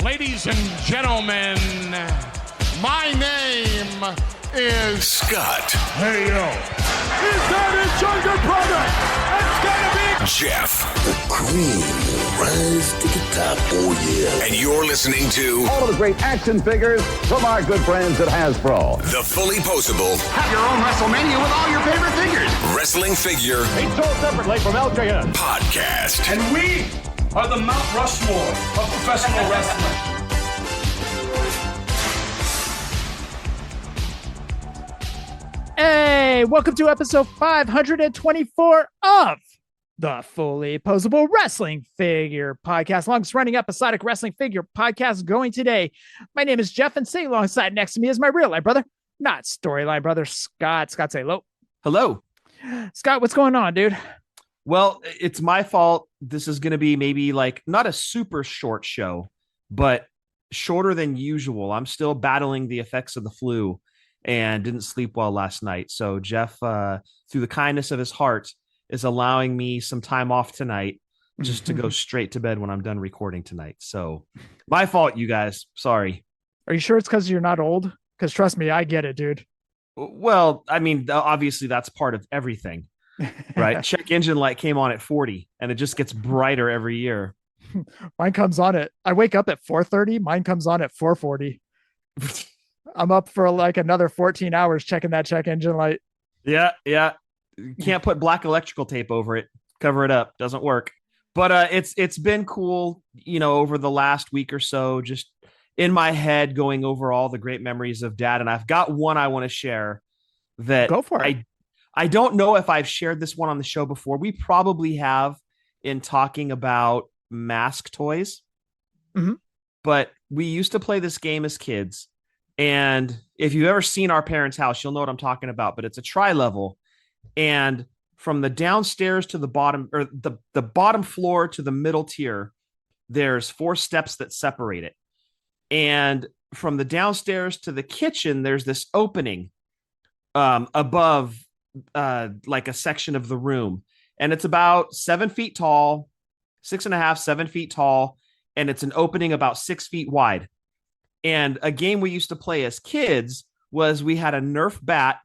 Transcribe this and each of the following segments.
Ladies and gentlemen, my name is Scott. Hey, yo. Is that his younger brother? It's gonna be Jeff. The cream will rise to the top. Oh, yeah. And you're listening to all of the great action figures from our good friends at Hasbro. The Fullyposeable. Have your own WrestleMania with all your favorite figures. Wrestling figure. Each sold separately from LJN. Podcast. And we are the Mount Rushmore of professional wrestling. Hey, welcome to episode 524 of the Fullyposeable Wrestling Figure Podcast, longest running episodic wrestling figure podcast going today. My name is Jeff, and sitting alongside next to me is my real life brother, not storyline brother, Scott. Scott, say hello. Hello. Scott, what's going on, dude? Well, it's my fault. This is going to be maybe like not a super short show, but shorter than usual. I'm still battling the effects of the flu and didn't sleep well last night. So Jeff, through the kindness of his heart, is allowing me some time off tonight just to go straight to bed when I'm done recording tonight. So my fault, you guys. Sorry. Are you sure it's because you're not old? Because trust me, I get it, dude. Well, I mean, obviously that's part of everything, right? Check engine light came on at 40 and it just gets brighter every year. Mine comes on at, I wake up at 4:30. Mine comes on at 4:40. I'm up for like another 14 hours checking that check engine light. Yeah. You can't put black electrical tape over it. Cover it up. Doesn't work. But it's been cool, over the last week or so, just in my head going over all the great memories of Dad. And I've got one I want to share that Go for it. I don't know if I've shared this one on the show before. We probably have in talking about mask toys. Mm-hmm. But we used to play this game as kids. And if you've ever seen our parents' house, you'll know what I'm talking about. But it's a tri-level. And from the downstairs to the bottom, or the bottom floor to the middle tier, there's 4 steps that separate it. And from the downstairs to the kitchen, there's this opening above like a section of the room. And it's about 7 feet tall, 6.5, 7 feet tall. And it's an opening about 6 feet wide. And a game we used to play as kids was we had a Nerf bat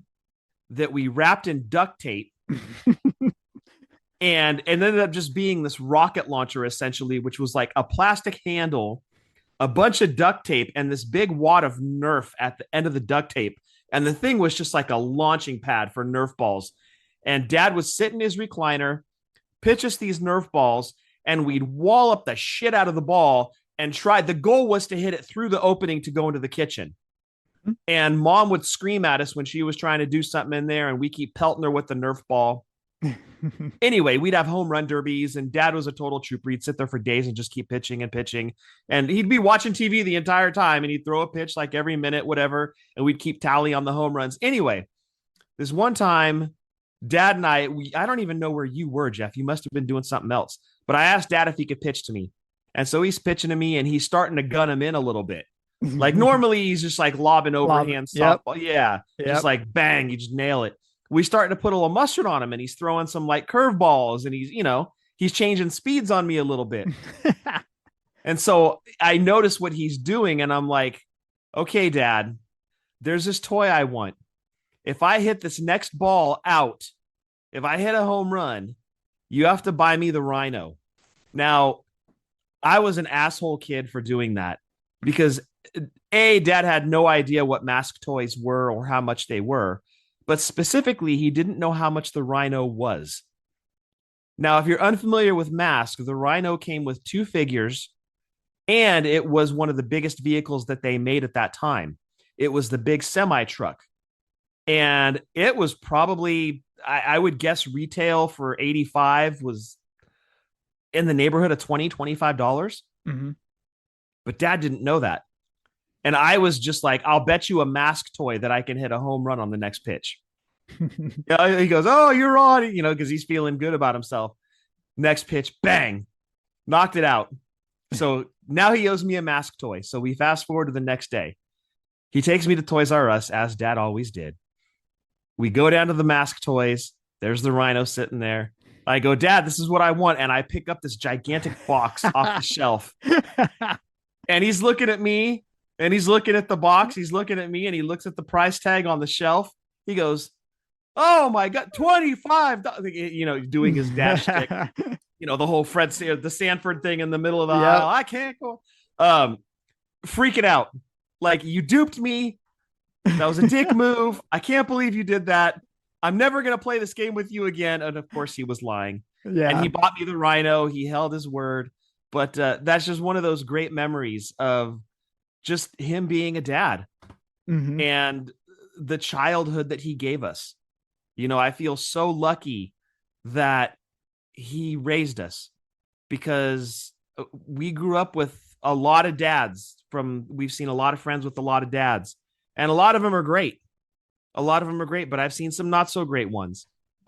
that we wrapped in duct tape and ended up just being this rocket launcher, essentially, which was like a plastic handle, a bunch of duct tape, and this big wad of Nerf at the end of the duct tape. And the thing was just like a launching pad for Nerf balls. And Dad would sit in his recliner, pitch us these Nerf balls, and we'd wall up the shit out of the ball and try. The goal was to hit it through the opening to go into the kitchen. And Mom would scream at us when she was trying to do something in there, and we keep pelting her with the Nerf ball. Anyway, we'd have home run derbies, and Dad was a total trooper. He'd sit there for days and just keep pitching and pitching. And he'd be watching TV the entire time, and he'd throw a pitch like every minute, whatever, and we'd keep tally on the home runs. Anyway, this one time, Dad and I don't even know where you were, Jeff. You must have been doing something else. But I asked Dad if he could pitch to me. And so he's pitching to me, and he's starting to gun him in a little bit. Like normally he's just like lobbing overhand softball. Yep. Just like bang, you just nail it. We starting to put a little mustard on him, and he's throwing some like curveballs, and he's changing speeds on me a little bit. And so I notice what he's doing, and I'm like, okay, Dad, there's this toy I want. If I hit this next ball out, if I hit a home run, you have to buy me the Rhino. Now, I was an asshole kid for doing that because Dad had no idea what mask toys were or how much they were, but specifically, he didn't know how much the Rhino was. Now, if you're unfamiliar with Mask, the Rhino came with 2 figures, and it was one of the biggest vehicles that they made at that time. It was the big semi-truck, and it was probably, I would guess, retail for $85 was in the neighborhood of $20, $25. Mm-hmm. But Dad didn't know that. And I was just like, I'll bet you a Mask toy that I can hit a home run on the next pitch. He goes, oh, you're on, because he's feeling good about himself. Next pitch, bang, knocked it out. So now he owes me a Mask toy. So we fast forward to the next day. He takes me to Toys R Us, as Dad always did. We go down to the Mask toys. There's the Rhino sitting there. I go, Dad, this is what I want. And I pick up this gigantic box off the shelf. And he's looking at me, and he's looking at the box. He's looking at me, and he looks at the price tag on the shelf. He goes, "Oh my God, $25!" You know, doing his dash stick. You know, the whole the Sanford thing in the middle of the aisle. I can't go. Freaking out. Like, you duped me. That was a dick move. I can't believe you did that. I'm never going to play this game with you again. And of course he was lying. Yeah. And he bought me the Rhino. He held his word. But that's just one of those great memories of just him being a dad and the childhood that he gave us. You know, I feel so lucky that he raised us, because we grew up with a lot of dads. We've seen a lot of friends with a lot of dads, and a lot of them are great. But I've seen some not so great ones.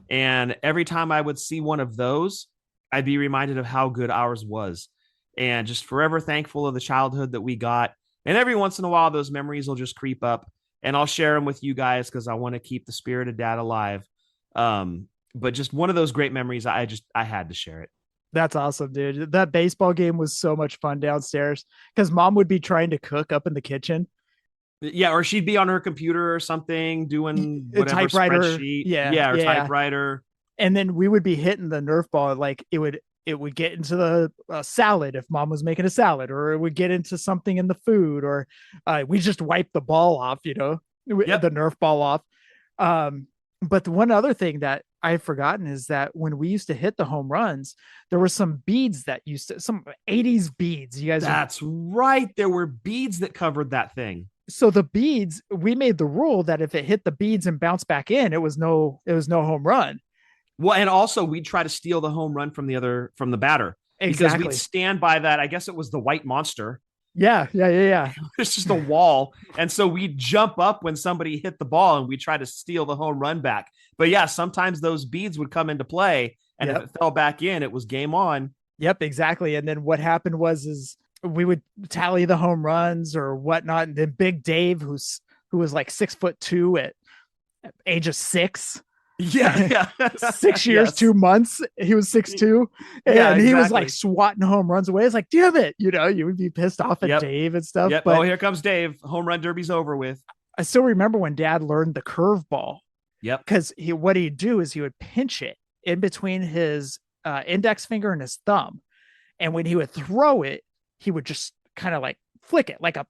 And every time I would see one of those, I'd be reminded of how good ours was, and just forever thankful of the childhood that we got. And every once in a while, those memories will just creep up, and I'll share them with you guys because I want to keep the spirit of dad alive. But just one of those great memories. I had to share it. That's awesome, dude. That baseball game was so much fun downstairs because mom would be trying to cook up in the kitchen. Yeah, or she'd be on her computer or something doing whatever, typewriter. Spreadsheet. Yeah, or typewriter. And then we would be hitting the Nerf ball. Like it would get into the salad if mom was making a salad, or it would get into something in the food, or we just wipe the ball off, you know, the Nerf ball off. But the one other thing that I've forgotten is that when we used to hit the home runs, there were some beads that some 80s beads. You guys, that's right. There were beads that covered that thing. So the beads, we made the rule that if it hit the beads and bounced back in, it was no home run. Well, and also we'd try to steal the home run from the batter. Exactly. Because we'd stand by that. I guess it was the white monster. Yeah. It's just a wall. And so we'd jump up when somebody hit the ball and we try to steal the home run back. But yeah, sometimes those beads would come into play, and if it fell back in, it was game on. Yep, exactly. And then what happened was we would tally the home runs or whatnot. And then Big Dave, who was like 6'2" at age of 6. Yeah. 6 years, 2 months. He was 6'2", and he was like swatting home runs away. It's like, damn it. You know, you would be pissed off at Dave and stuff. Yep. But here comes Dave. Home run derby's over with. I still remember when Dad learned the curveball. Yep. Because what he'd do is he would pinch it in between his index finger and his thumb. And when he would throw it, he would just kind of like flick it like a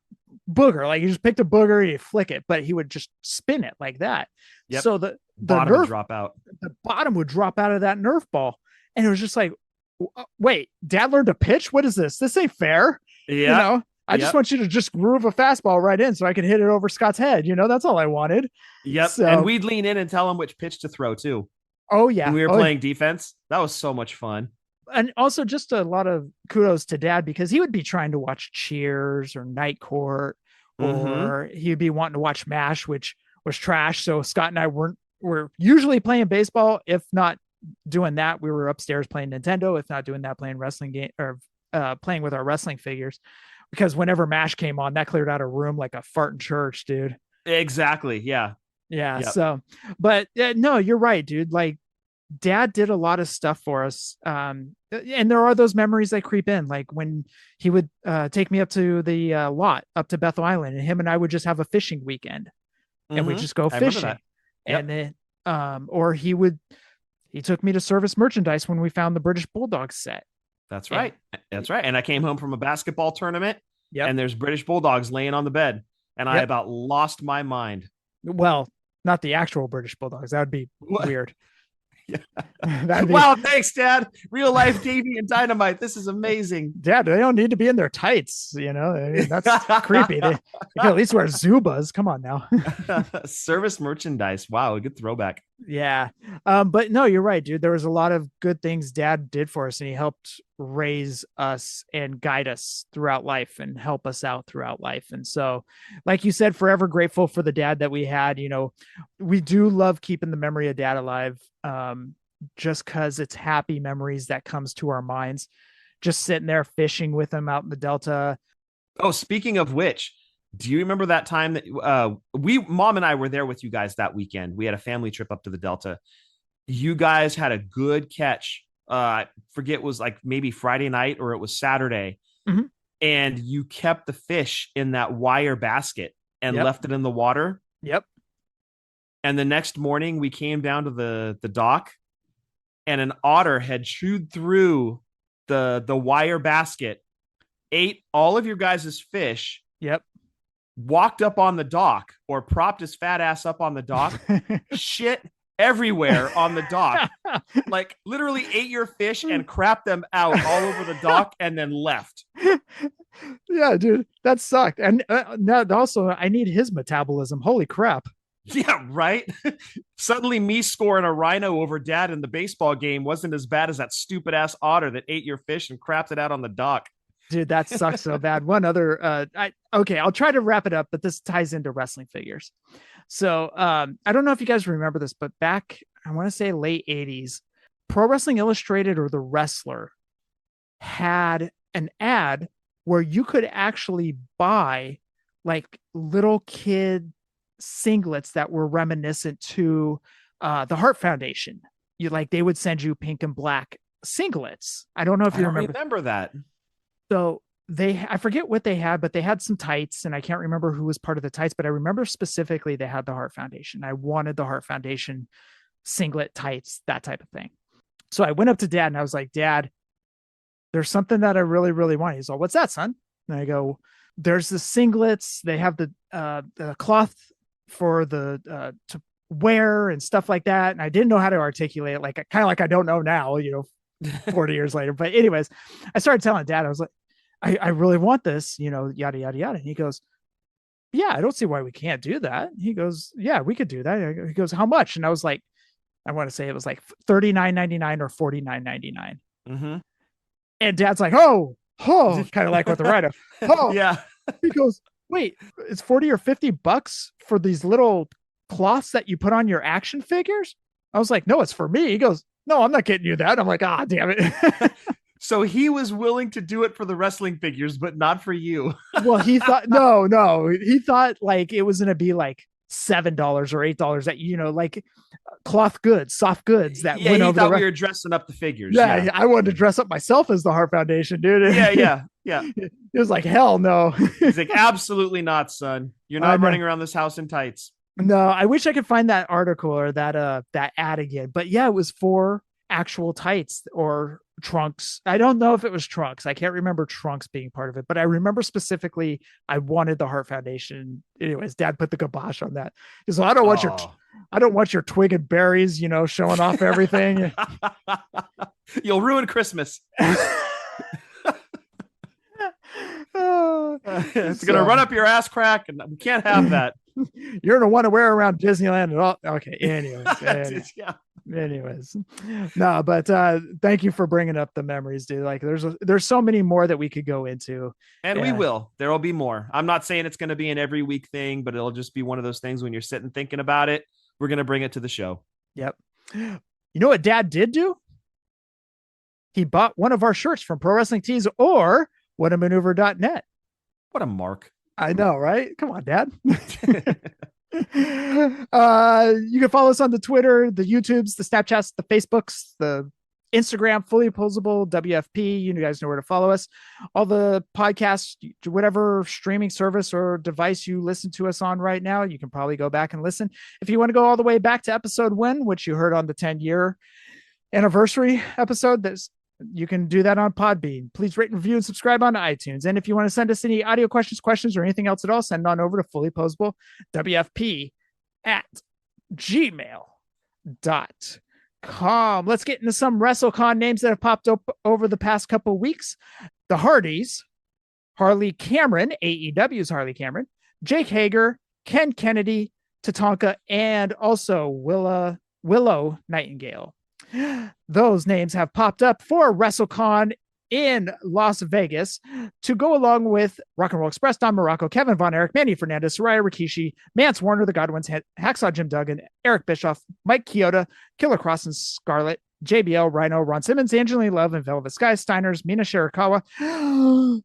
booger. Like you just picked a booger, you flick it, but he would just spin it like that. Yep. So the bottom Nerf would drop out. The bottom would drop out of that Nerf ball. And it was just like, wait, Dad learned to pitch? What is this? This ain't fair. Yeah. You know, I just want you to just groove a fastball right in so I can hit it over Scott's head. You know, that's all I wanted. Yep. So, and we'd lean in and tell him which pitch to throw too. Oh yeah. When we were playing defense. That was so much fun. And also just a lot of kudos to Dad, because he would be trying to watch Cheers or Night Court, or he'd be wanting to watch MASH, which was trash. So Scott and I were usually playing baseball. If not doing that, we were upstairs playing Nintendo. If not doing that, playing wrestling game or playing with our wrestling figures. Because whenever MASH came on, that cleared out a room like a fart in church, dude. Exactly. Yeah. Yeah. Yep. So, but no, you're right, dude. Like Dad did a lot of stuff for us. And there are those memories that creep in, like when he would take me up to the lot up to Bethel Island, and him and I would just have a fishing weekend, and we'd just go fishing. Yep. And then, or he took me to Service Merchandise when we found the British Bulldog set. That's right. That's right. And I came home from a basketball tournament, and there's British Bulldogs laying on the bed, and I about lost my mind. Well, not the actual British Bulldogs. That would be weird. Wow, thanks, Dad. Real life Davey and Dynamite. This is amazing. Dad, they don't need to be in their tights. You know, I mean, that's creepy. They can at least wear Zubas. Come on now. Service Merchandise. Wow, a good throwback. Yeah. But no, you're right, dude. There was a lot of good things Dad did for us, and he helped raise us and guide us throughout life and help us out throughout life. And so, like you said, forever grateful for the dad that we had. You know, we do love keeping the memory of Dad alive, just because it's happy memories that comes to our minds. Just sitting there fishing with him out in the Delta. Oh, speaking of which, do you remember that time that Mom and I were there with you guys that weekend? We had a family trip up to the Delta. You guys had a good catch. I forget, it was like maybe Friday night or it was Saturday. and you kept the fish in that wire basket and left it in the water. Yep. And the next morning we came down to the dock, and an otter had chewed through the wire basket, ate all of your guys' fish. Yep. Walked up on the dock, or propped his fat ass up on the dock, shit everywhere on the dock, like literally ate your fish and crapped them out all over the dock and then left. Yeah, dude, that sucked. And now also I need his metabolism. Holy crap. Yeah, right. Suddenly me scoring a rhino over dad in the baseball game wasn't as bad as that stupid ass otter that ate your fish and crapped it out on the dock. Dude, that sucks so bad. One other, I'll try to wrap it up, but this ties into wrestling figures. So I don't know if you guys remember this, but back, I want to say late 80s, Pro Wrestling Illustrated or The Wrestler had an ad where you could actually buy like little kid singlets that were reminiscent to the Heart Foundation. They would send you pink and black singlets. I don't know if you remember that. So I forget what they had, but they had some tights, and I can't remember who was part of the tights, but I remember specifically they had the Heart Foundation. I wanted the Heart Foundation singlet, tights, that type of thing. So I went up to Dad and I was like, Dad, there's something that I really, really want. He's like, what's that, son? And I go, there's the singlets. They have the cloth for the to wear and stuff like that. And I didn't know how to articulate it, kind of like I don't know now, 40 years later. But anyways, I started telling Dad, I was like, I really want this, yada, yada, yada. And he goes, yeah, I don't see why we can't do that. He goes, yeah, we could do that. He goes, how much? And I was like, I want to say it was like $39.99 or $49.99. Mm-hmm. And Dad's like, oh, kind of like with the writer. Oh, yeah. He goes, wait, it's 40 or 50 bucks for these little cloths that you put on your action figures? I was like, no, it's for me. He goes, no, I'm not getting you that. I'm like, damn it. So he was willing to do it for the wrestling figures, but not for you. Well, he thought, no, he thought like it was going to be like $7 or $8 that, like cloth goods, soft goods that went over. Thought we were dressing up the figures. Yeah, I wanted to dress up myself as the Heart Foundation, dude. Yeah. It was like, hell no. He's like, absolutely not, son. You're not running around this house in tights. No, I wish I could find that article or that ad again. But yeah, it was for actual tights or trunks. I don't know if it was trunks. I can't remember trunks being part of it, but I remember specifically I wanted the Heart Foundation. Anyways, Dad put the kibosh on that. He's like, I don't want your twig and berries, showing off everything. You'll ruin Christmas. It's gonna run up your ass crack, and we can't have that. You're gonna want to wear around Disneyland and all. Okay, anyways, no, but thank you for bringing up the memories, dude. Like, there's so many more that we could go into, and we will. There will be more. I'm not saying it's going to be an every week thing, but it'll just be one of those things when you're sitting thinking about it. We're gonna bring it to the show. Yep. You know what Dad did do? He bought one of our shirts from Pro Wrestling Tees or whatamaneuver.net. What a mark. I know, right? Come on, Dad. You can follow us on the Twitter, the YouTubes, the Snapchats, the Facebooks, the Instagram, Fullyposeable, WFP. You guys know where to follow us. All the podcasts, whatever streaming service or device you listen to us on right now, you can probably go back and listen. If you want to go all the way back to episode 1, which you heard on the 10-year anniversary episode, you can do that on Podbean. Please rate and review and subscribe on iTunes. And if you want to send us any audio questions, or anything else at all, send on over to fullyposeable.wfp@gmail.com. Let's get into some WrestleCon names that have popped up over the past couple of weeks. The Hardys, Harley Cameron, AEW's Harley Cameron, Jake Hager, Ken Kennedy, Tatanka, and also Willow Nightingale. Those names have popped up for WrestleCon in Las Vegas to go along with Rock and Roll Express, Don Morocco, Kevin Von Erich, Manny Fernandez, Soraya Rikishi, Mance Warner, The Godwins, Hacksaw Jim Duggan, Eric Bischoff, Mike Chioda, Killer Cross and Scarlett, JBL, Rhino, Ron Simmons, Angeline Love, and Velvet Sky, Steiners, Mina Shirakawa,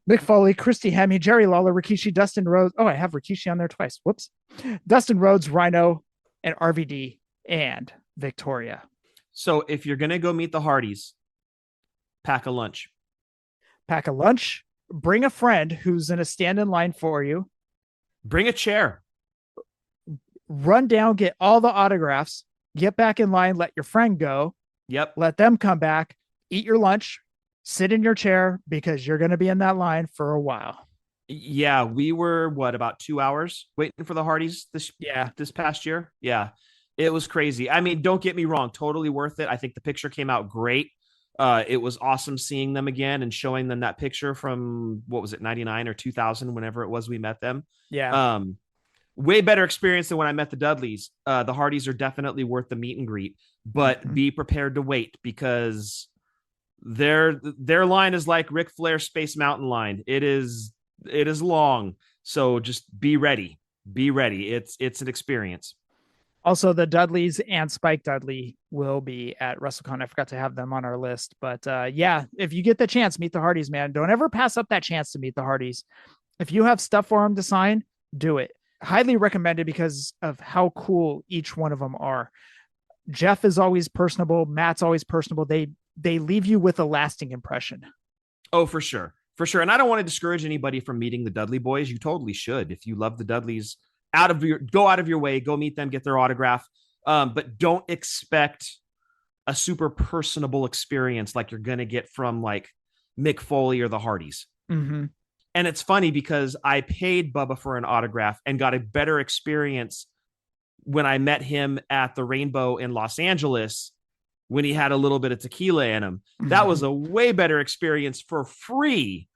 Mick Foley, Christy Hemme, Jerry Lawler, Rikishi, Dustin Rhodes. Oh, I have Rikishi on there twice. Whoops. Dustin Rhodes, Rhino, and RVD, and Victoria. So if you're going to go meet the Hardys, pack a lunch. Pack a lunch, bring a friend who's going to stand in line for you. Bring a chair. Run down, get all the autographs, get back in line, let your friend go. Yep. Let them come back, eat your lunch, sit in your chair because you're going to be in that line for a while. Yeah, we were about 2 hours waiting for the Hardys this past year. Yeah, it was crazy. I mean, don't get me wrong, totally worth it. I think the picture came out great. It was awesome seeing them again and showing them that picture from, what was it, 99 or 2000, whenever it was we met them. Yeah. Way better experience than when I met the Dudleys. The Hardys are definitely worth the meet and greet, but be prepared to wait because their line is like Ric Flair's Space Mountain line. It is long. So just be ready. Be ready. It's an experience. Also, the Dudleys and Spike Dudley will be at WrestleCon. I forgot to have them on our list, but yeah, if you get the chance, meet the Hardys, man. Don't ever pass up that chance to meet the Hardys. If you have stuff for them to sign, do it. Highly recommended because of how cool each one of them are. Jeff is always personable. Matt's always personable. They leave you with a lasting impression. Oh, for sure. For sure. And I don't want to discourage anybody from meeting the Dudley boys. You totally should. If you love the Dudleys, go out of your way, go meet them, get their autograph. But don't expect a super personable experience like you're going to get from like Mick Foley or the Hardys. Mm-hmm. And it's funny because I paid Bubba for an autograph and got a better experience when I met him at the Rainbow in Los Angeles when he had a little bit of tequila in him. Mm-hmm. That was a way better experience for free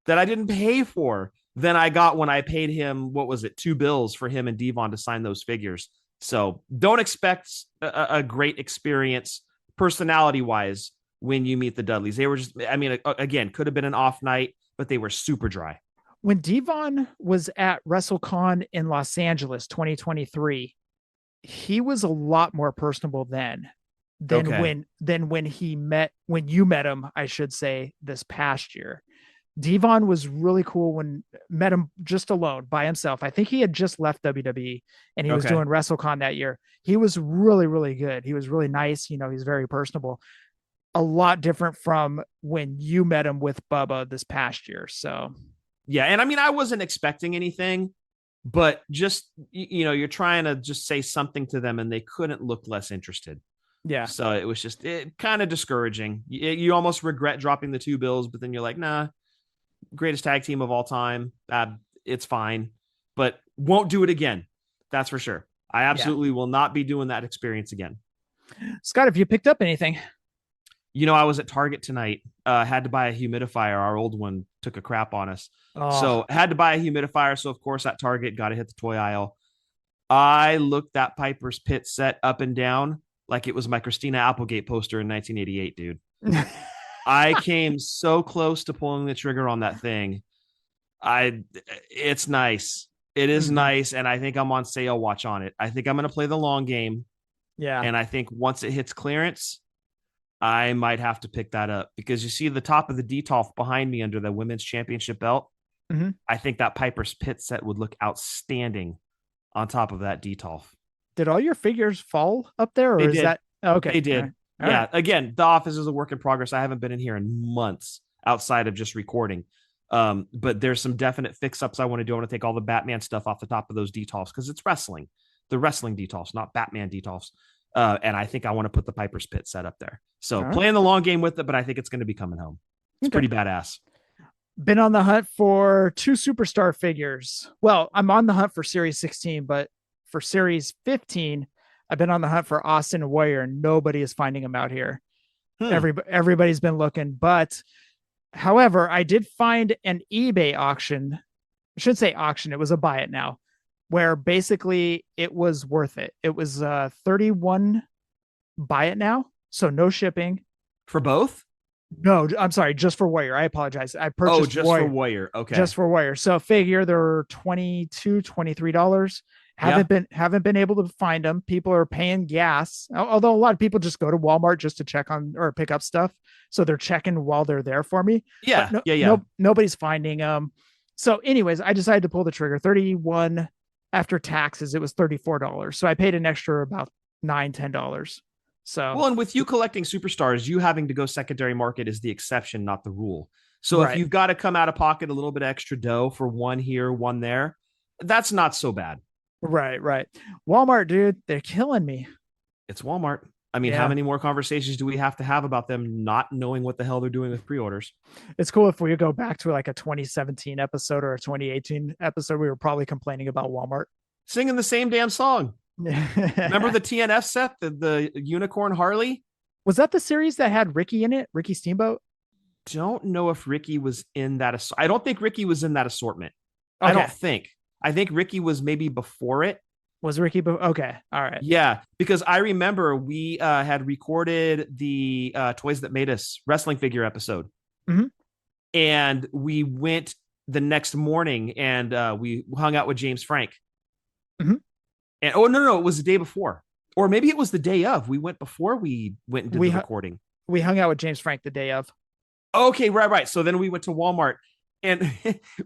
that I didn't pay for than I got when I paid him, what was it, $2 for him and Devon to sign those figures. So don't expect a great experience personality-wise when you meet the Dudleys. They were just, I mean, again, could have been an off night, but they were super dry. When Devon was at WrestleCon in Los Angeles 2023, he was a lot more personable than when you met him, I should say, this past year. Devon was really cool when met him just alone by himself. I think he had just left WWE and he was doing WrestleCon that year. He was really, really good. He was really nice. You know, he's very personable. A lot different from when you met him with Bubba this past year. So, yeah. And I mean, I wasn't expecting anything, but just, you know, you're trying to just say something to them and they couldn't look less interested. Yeah. So it was just kind of discouraging. You almost regret dropping the $2, but then you're like, nah, greatest tag team of all time. It's fine, but won't do it again. That's for sure. I absolutely will not be doing that experience again. Scott, have you picked up anything? You know, I was at Target tonight. Had to buy a humidifier. Our old one took a crap on us. So had to buy a humidifier. So, of course, at Target, got to hit the toy aisle. I looked that Piper's Pit set up and down like it was my Christina Applegate poster in 1988, dude. I came so close to pulling the trigger on that thing. It's nice. It is nice. And I think I'm on sale watch on it. I think I'm going to play the long game. Yeah. And I think once it hits clearance, I might have to pick that up because you see the top of the Detolf behind me under the women's championship belt. Mm-hmm. I think that Piper's Pit set would look outstanding on top of that Detolf. Did all your figures fall up there? Or they is did. that okay? They did. All yeah. right. Again, the office is a work in progress. I haven't been in here in months outside of just recording. But there's some definite fix-ups I want to do. I want to take all the Batman stuff off the top of those Detolfs because it's wrestling. The wrestling Detolfs, not Batman Detolfs. And I think I want to put the Piper's Pit set up there. So playing the long game with it, but I think it's going to be coming home. It's pretty badass. Been on the hunt for 2 superstar figures. Well, I'm on the hunt for Series 16, but for Series 15, I've been on the hunt for Austin and Warrior. Nobody is finding them out here. Everybody's been looking, but however, I did find an eBay auction. I shouldn't say auction. It was a buy it now, where basically it was worth it. It was 31 buy it now. So no shipping for both. No, I'm sorry. Just for Warrior. I apologize. I purchased just Warrior. for Warrior. Okay. Just for Warrior. So figure they're $22, $23. Haven't been able to find them. People are paying gas. Although a lot of people just go to Walmart just to check on or pick up stuff. So they're checking while they're there for me. Yeah. Nobody's finding them. So anyways, I decided to pull the trigger. 31 after taxes. It was $34. So I paid an extra about $10. So well, and with you collecting superstars, you having to go secondary market is the exception, not the rule. So Right. if you've got to come out of pocket a little bit extra dough for one here, one there, that's not so bad. Right. Walmart, dude, they're killing me. It's Walmart. I mean, Yeah. how many more conversations do we have to have about them not knowing what the hell they're doing with pre-orders? It's cool if we go back to like a 2017 episode or a 2018 episode, we were probably complaining about Walmart. Singing the same damn song. Remember the TNF set, the Unicorn Harley? Was that the series that had Ricky in it? Ricky Steamboat? Don't know if Ricky was in that. I don't think Ricky was in that assortment. Okay. I don't think. I think Ricky was maybe before it. Was Ricky? Okay. All right. Yeah, because I remember we had recorded the Toys That Made Us wrestling figure episode. Mhm. And we went the next morning and we hung out with James Frank. Mhm. And no, it was the day before. Or maybe it was the day of. We went before we went and did the recording. We hung out with James Frank the day of. Okay, right. So then we went to Walmart and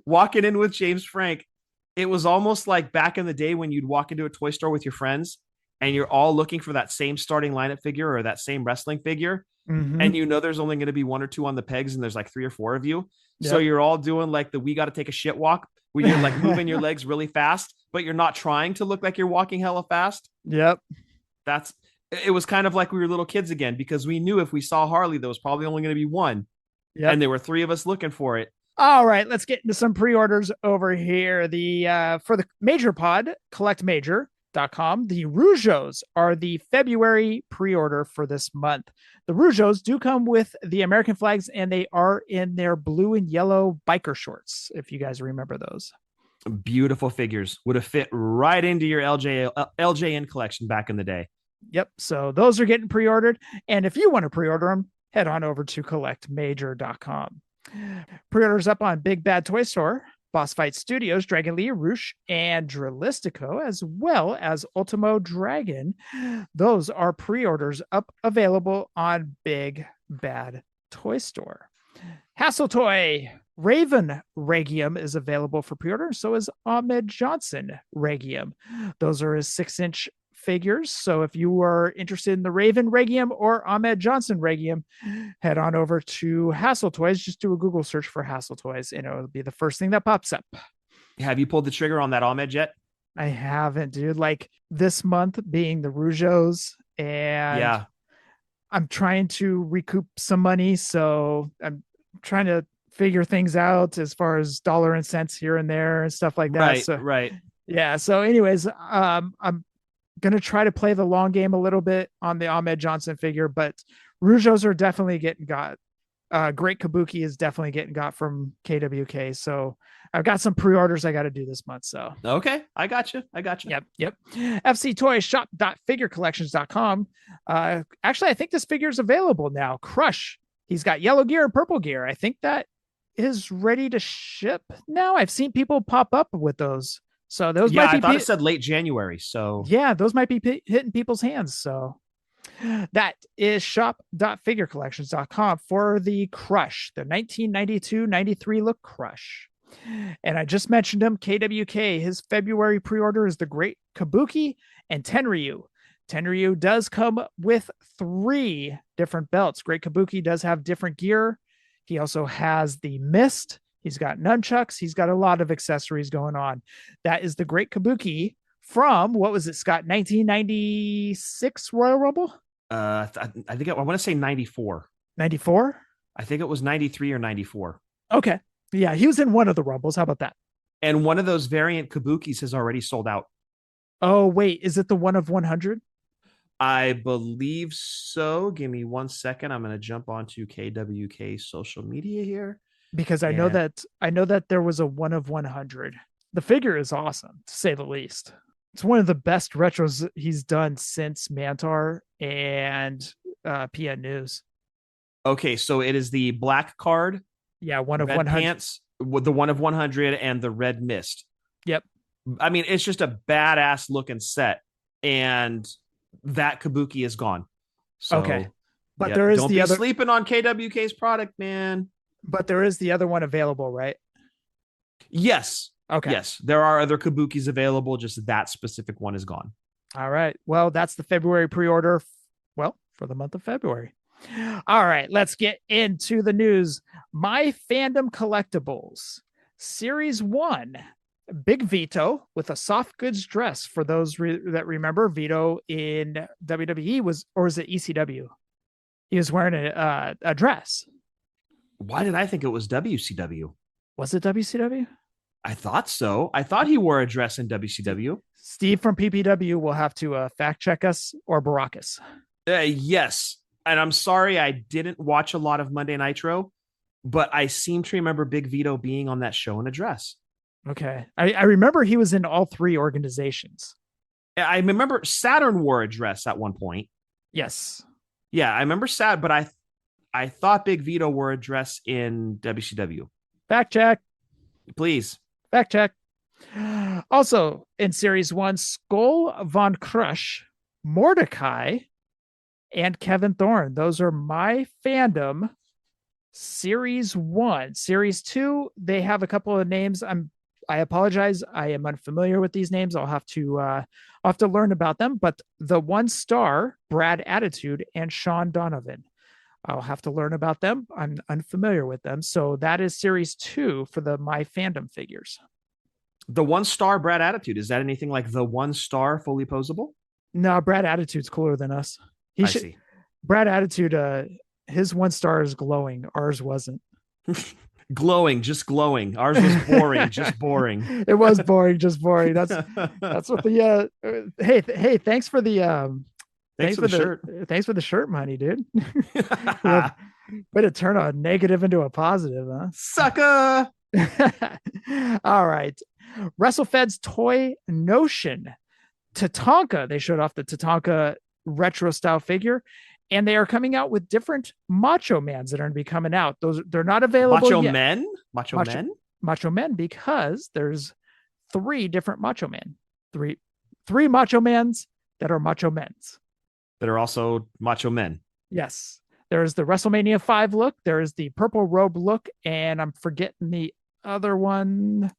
walking in with James Frank, it was almost like back in the day when you'd walk into a toy store with your friends and you're all looking for that same starting lineup figure or that same wrestling figure. Mhm. And you know there's only going to be one or two on the pegs and there's like 3 or 4 of you. Yep. So you're all doing like the we got to take a shit walk where you're like moving your legs really fast, but you're not trying to look like you're walking hella fast. Yep. It was kind of like we were little kids again because we knew if we saw Harley, there was probably only going to be one. Yep. And there were 3 of us looking for it. All right, let's get into some pre-orders over here. The for the Major Pod, collectmajor.com. The Rogeaus are the February pre-order for this month. The Rogeaus do come with the American flags, and they are in their blue and yellow biker shorts, if you guys remember those. Beautiful figures. Would have fit right into your LJN collection back in the day. Yep, so those are getting pre-ordered. And if you want to pre-order them, head on over to collectmajor.com. Pre-orders up on Big Bad Toy Store, Boss Fight Studios, Dragon Lee, Roosh, and Dralistico, as well as Ultimo Dragon. Those are pre-orders up available on Big Bad Toy Store. Hassle Toy Raven Regium is available for pre-order. So is Ahmed Johnson Regium. Those are his 6-inch figures. So if you are interested in the Raven Regium or Ahmed Johnson Regium, head on over to Hassle Toys. Just do a Google search for Hassle Toys and it'll be the first thing that pops up. Have you pulled the trigger on that Ahmed yet? I haven't, dude. Like this month being the Rogeaus, and yeah, I'm trying to recoup some money. So I'm trying to figure things out as far as dollar and cents here and there and stuff like that. Right. Yeah. So anyways, I'm going to try to play the long game a little bit on the Ahmed Johnson figure, but Rogeaus are definitely getting got. Great Kabuki is definitely getting got from KWK. So I've got some pre-orders I got to do this month. So, okay. I got you. Yep. FC Toys shop.figurecollections.com. Actually, I think this figure is available now. Crush. He's got yellow gear and purple gear. I think that is ready to ship now. I've seen people pop up with those. So those might be. I thought it said late January. So yeah, those might be hitting people's hands. So that is shop.figurecollections.com for the Crush, the 1992-93 look Crush. And I just mentioned him, KWK. His February pre-order is the Great Kabuki and Tenryu. Tenryu does come with 3 different belts. Great Kabuki does have different gear. He also has the Mist. He's got nunchucks. He's got a lot of accessories going on. That is the Great Kabuki from, what was it, Scott? 1996 Royal Rumble? I think I want to say 94. 94? I think it was 93 or 94. Okay. Yeah, he was in one of the Rumbles. How about that? And one of those variant Kabukis has already sold out. Oh, wait. Is it the one of 100? I believe so. Give me 1 second. I'm going to jump onto KWK social media here. Because I know that there was a one of 100. The figure is awesome, to say the least. It's one of the best retros he's done since Mantar and PN News. Okay, so it is the black card. Yeah, one of red 100. Pants, with the one of 100 and the red mist. Yep. I mean, it's just a badass looking set, and that Kabuki is gone. So, okay, but there is the other sleeping on KWK's product, man. But there is the other one available, right? Yes. Okay. Yes, there are other Kabukis available. Just that specific one is gone. All right. Well, that's the February pre-order. Well, for the month of February. All right, let's get into the news. My Fandom Collectibles Series 1. Big Vito with a soft goods dress. For those that remember, Vito in WWE was it ECW? He was wearing a dress. Why did I think it was WCW? Was it WCW? I thought so. I thought he wore a dress in WCW. Steve from PPW will have to fact check us, or Baracus. Yes. And I'm sorry I didn't watch a lot of Monday Nitro, but I seem to remember Big Vito being on that show in a dress. Okay. I remember he was in all three organizations. I remember Saturn wore a dress at one point. Yes. Yeah, I remember but I thought Big Vito wore a dress in WCW. Fact check. Please. Fact check. Also in Series 1, Skull Von Crush, Mordecai, and Kevin Thorne. Those are My Fandom Series 1. Series 2, they have a couple of names. I apologize. I am unfamiliar with these names. I'll have to learn about them. But the 1 star, Brad Attitude and Sean Donovan. I'll have to learn about them. I'm unfamiliar with them. So that is Series 2 for the My Fandom figures. The 1 star Brad Attitude. Is that anything like the 1 star Fullyposeable? No, Brad Attitude's cooler than us. I see. Brad Attitude, his 1 star is glowing. Ours wasn't. Glowing, just glowing. Ours was boring, just boring. It was boring, just boring. That's what the hey, thanks for the thanks for the shirt. Thanks for the shirt money, dude. Way to turn a negative into a positive, huh? Sucker. All right. WrestleFed's Toy Notion. Tatanka. They showed off the Tatanka retro style figure. And they are coming out with different Macho Mans that are going to be coming out. They're not available yet. Macho Men, because there's 3 different Macho Men. Three Macho Mans that are Macho Men's. That are also Macho Men. Yes. There's the WrestleMania 5 look. There is the purple robe look. And I'm forgetting the other one.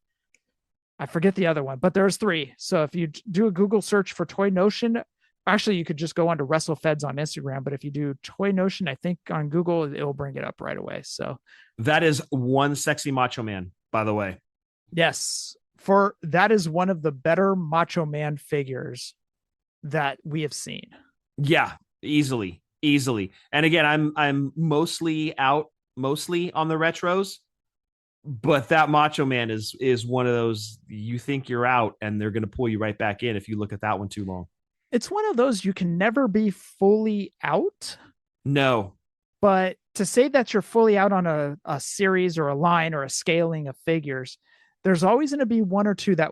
I forget the other one, but there's 3. So if you do a Google search for Toy Notion, actually, you could just go on to WrestleFeds on Instagram, but if you do Toy Notion, I think on Google, it will bring it up right away. So that is one sexy Macho Man, by the way. Yes, that is one of the better Macho Man figures that we have seen. Yeah, easily. And again, I'm mostly on the retros, but that Macho Man is one of those you think you're out, and they're going to pull you right back in if you look at that one too long. It's one of those you can never be fully out. No. But to say that you're fully out on a series or a line or a scaling of figures, there's always going to be 1 or 2 that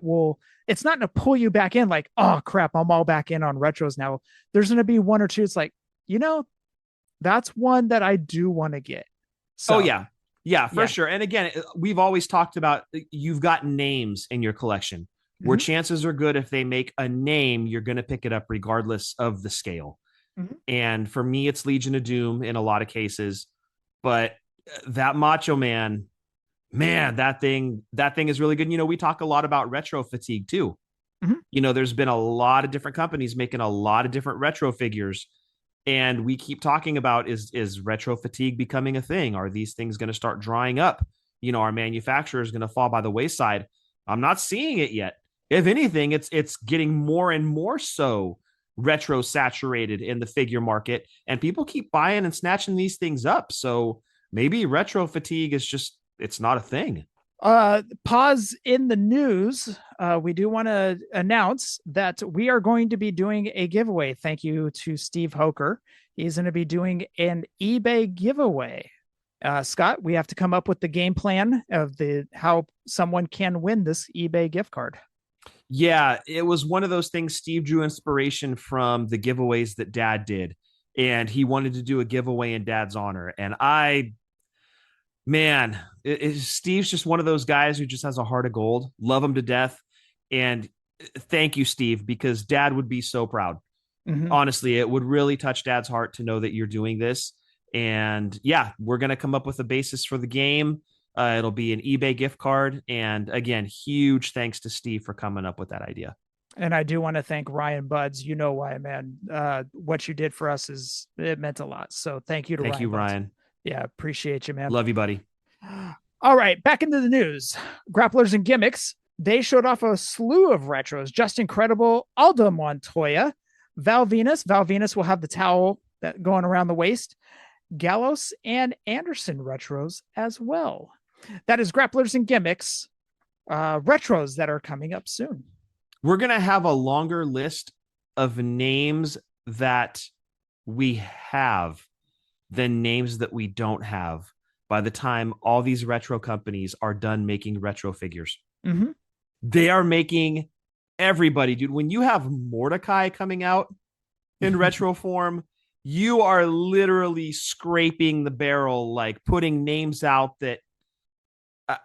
it's not going to pull you back in like, oh crap, I'm all back in on retros now. There's going to be 1 or 2. It's like, that's one that I do want to get. So, oh yeah. Yeah, for sure. And again, we've always talked about, you've got names in your collection. Where chances are good if they make a name, you're going to pick it up regardless of the scale. Mm-hmm. And for me, it's Legion of Doom in a lot of cases. But that Macho Man, man, that thing is really good. We talk a lot about retro fatigue too. Mm-hmm. There's been a lot of different companies making a lot of different retro figures. And we keep talking about, is retro fatigue becoming a thing? Are these things going to start drying up? Our manufacturer is going to fall by the wayside. I'm not seeing it yet. If anything, it's getting more and more so retro saturated in the figure market, and people keep buying and snatching these things up. So maybe retro fatigue is it's not a thing. Pause in the news. We do want to announce that we are going to be doing a giveaway. Thank you to Steve Hoker. He's going to be doing an eBay giveaway. Scott, we have to come up with the game plan of how someone can win this eBay gift card. Yeah, it was one of those things. Steve drew inspiration from the giveaways that Dad did, and he wanted to do a giveaway in Dad's honor. And Steve's just one of those guys who just has a heart of gold. Love him to death. And thank you, Steve, because Dad would be so proud. Mm-hmm. Honestly, it would really touch Dad's heart to know that you're doing this. And yeah, we're going to come up with a basis for the game. It'll be an eBay gift card. And again, huge thanks to Steve for coming up with that idea. And I do want to thank Ryan Buds. You know why, man. What you did for us it meant a lot. So thank you to Ryan. Thank you, Buds. Ryan. Yeah, appreciate you, man. Love you, buddy. All right, back into the news. Grapplers and Gimmicks. They showed off a slew of retros. Just Incredible, Aldo Montoya, Val Venus. Val Venus will have the towel that going around the waist. Gallows and Anderson retros as well. That is Grapplers and Gimmicks retros that are coming up soon. We're going to have a longer list of names that we have than names that we don't have by the time all these retro companies are done making retro figures. Mm-hmm. They are making everybody, dude. When you have Mordecai coming out in retro form, you are literally scraping the barrel, like putting names out that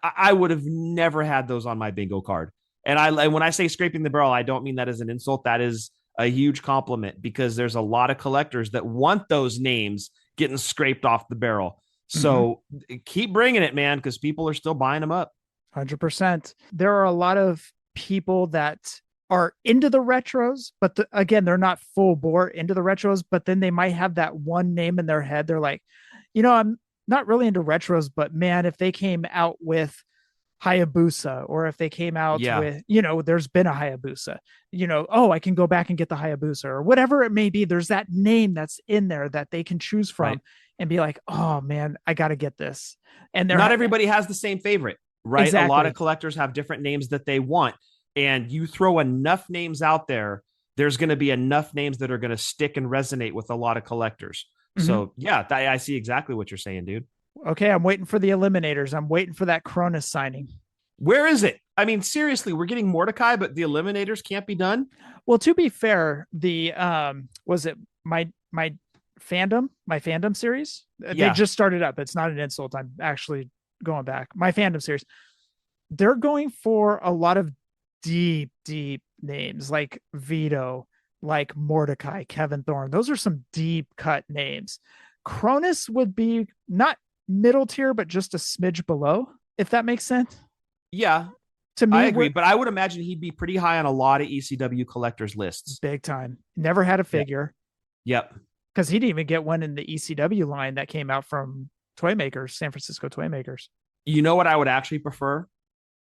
I would have never had those on my bingo card. And when I say scraping the barrel, I don't mean that as an insult. That is a huge compliment because there's a lot of collectors that want those names getting scraped off the barrel. So keep bringing it, man, because people are still buying them up. 100%. There are a lot of people that are into the retros, but again, they're not full bore into the retros, but then they might have that one name in their head. They're like, I'm not really into retros, but man, if they came out with Hayabusa, or if they came out with, there's been a Hayabusa, I can go back and get the Hayabusa or whatever it may be. There's that name that's in there that they can choose from and be like, oh man, I got to get this. And not everybody has the same favorite, right? Exactly. A lot of collectors have different names that they want. And you throw enough names out there, there's going to be enough names that are going to stick and resonate with a lot of collectors. Mm-hmm. So yeah, I see exactly what you're saying, dude. Okay, I'm waiting for the Eliminators. I'm waiting for that Cronus signing. Where is it? I mean, seriously, we're getting Mordecai, but the Eliminators can't be done? Well, to be fair, the was it my fandom series? They just started up. It's not an insult. I'm actually going back. My fandom series. They're going for a lot of deep names like Vito, like Mordecai, Kevin Thorne. Those are some deep cut names. Cronus would be not middle tier, but just a smidge below, if that makes sense. Yeah, to me, I agree, but I would imagine he'd be pretty high on a lot of ECW collectors lists. Big time. Never had a figure. Yep. Because he didn't even get one in the ECW line that came out from Toy Makers, San Francisco Toy Makers. You know what I would actually prefer?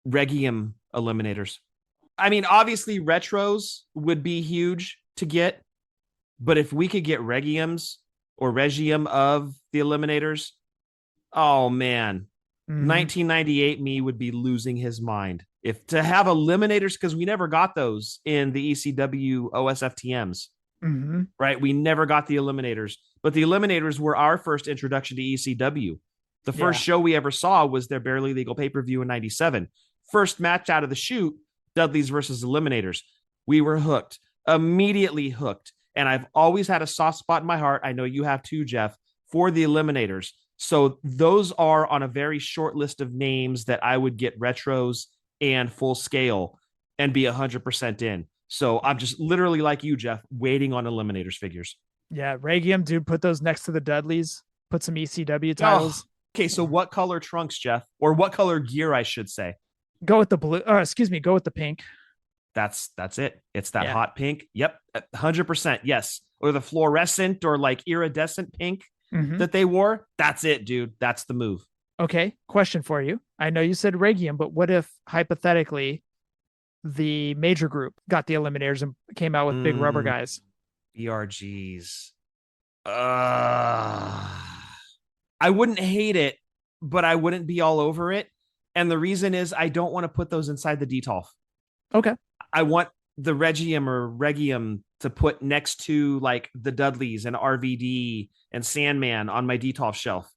Regium Eliminators. I mean, obviously retros would be huge to get, but if we could get Regiums or Regium of the Eliminators, oh man, 1998 me would be losing his mind. If to have Eliminators, because we never got those in the ECW OSFTMs, right? We never got the Eliminators, but the Eliminators were our first introduction to ECW. The first show we ever saw was their Barely Legal pay-per-view in 97. First match out of the chute, Dudley's versus Eliminators. We were hooked, immediately hooked. And I've always had a soft spot in my heart. I know you have too, Jeff, for the Eliminators. So those are on a very short list of names that I would get retros and full scale and be 100% in. So I'm just literally like you, Jeff, waiting on Eliminators figures. Yeah, Regium, dude, put those next to the Dudleys. Put some ECW titles. Oh, okay, so what color trunks, Jeff? Or what color gear, I should say? Go with the blue. Go with the pink. That's it. It's that hot pink. Yep, 100%. Yes. Or the fluorescent or like iridescent pink that they wore. That's it, dude. That's the move. Okay. Question for you. I know you said Regium, but what if hypothetically the major group got the Eliminators and came out with big rubber guys? BRGs. I wouldn't hate it, but I wouldn't be all over it. And the reason is I don't want to put those inside the Detolf. Okay. I want the Regium or Regium to put next to like the Dudleys and RVD and Sandman on my Detolf shelf,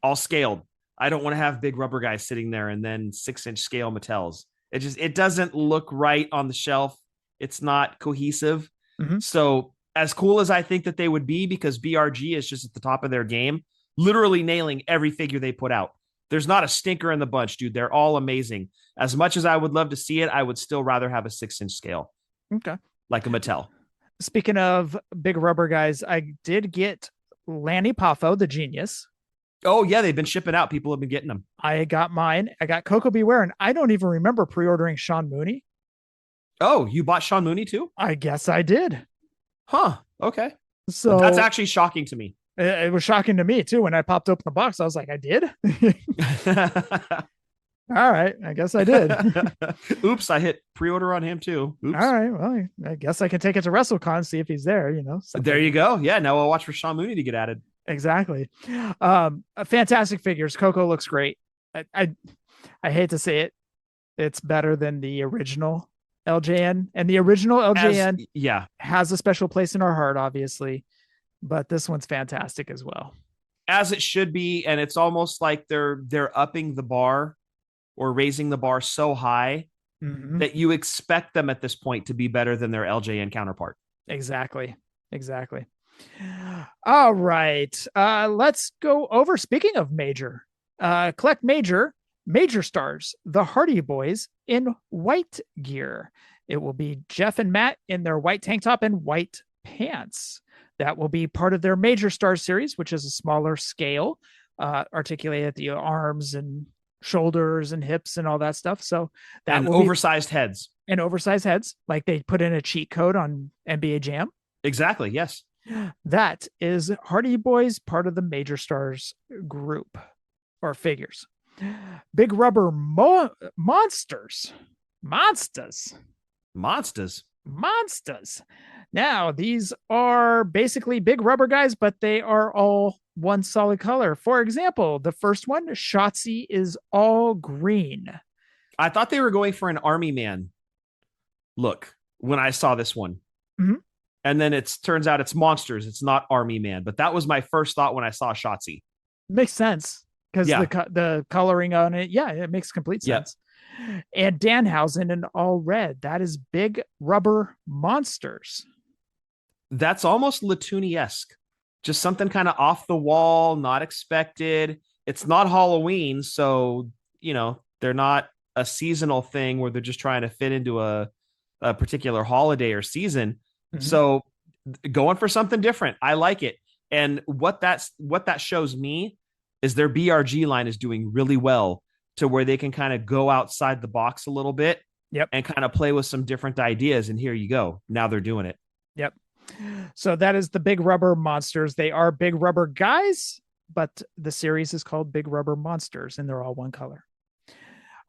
all scaled. I don't want to have big rubber guys sitting there and then 6-inch scale Mattels. It doesn't look right on the shelf. It's not cohesive. So as cool as I think that they would be, because BRG is just at the top of their game, literally nailing every figure they put out. There's not a stinker in the bunch, dude. They're all amazing. As much as I would love to see it, I would still rather have a 6-inch scale. Okay. Like a Mattel. Speaking of big rubber guys, I did get Lanny Poffo, the Genius. Oh, yeah. They've been shipping out. People have been getting them. I got mine. I got Coco Beware, and I don't even remember pre-ordering Sean Mooney. Oh, you bought Sean Mooney too? I guess I did. Huh. Okay. So that's actually shocking to me. It was shocking to me too. When I popped open the box, I was like, I did. All right. I guess I did. Oops. I hit pre-order on him too. Oops. All right. Well, I guess I can take it to WrestleCon, see if he's there, There you go. Yeah. Now we'll watch for Sean Mooney to get added. Exactly. Fantastic figures. Coco looks great. I hate to say it. It's better than the original LJN, and the original LJN has a special place in our heart, obviously, but this one's fantastic as well. As it should be. And it's almost like they're upping the bar or raising the bar so high that you expect them at this point to be better than their LJN counterpart. Exactly. All right. Let's go over, speaking of major, collect major stars, the Hardy Boys in white gear. It will be Jeff and Matt in their white tank top and white pants. That will be part of their Major Stars series, which is a smaller scale, articulated at the arms and shoulders and hips and all that stuff. So that and oversized heads. And oversized heads, like they put in a cheat code on NBA Jam. Exactly. Yes. That is Hardy Boys, part of the Major Stars group or figures. Big rubber monsters. Now, these are basically big rubber guys, but they are all one solid color. For example, the first one, Shotzi, is all green. I thought they were going for an army man look when I saw this one. And then it turns out it's monsters. It's not army man, but that was my first thought when I saw Shotzi. Makes sense because the coloring on it. Yeah, it makes complete sense. Yep. And Danhausen in all red. That is big rubber monsters. That's almost Toonie-esque. Just something kind of off the wall, not expected. It's not Halloween, so, they're not a seasonal thing where they're just trying to fit into a particular holiday or season. So going for something different. I like it. And what that shows me is their BRG line is doing really well to where they can kind of go outside the box a little bit and kind of play with some different ideas. And here you go. Now they're doing it. Yep. So that is the big rubber monsters. They are big rubber guys, but the series is called Big Rubber Monsters, and they're all one color.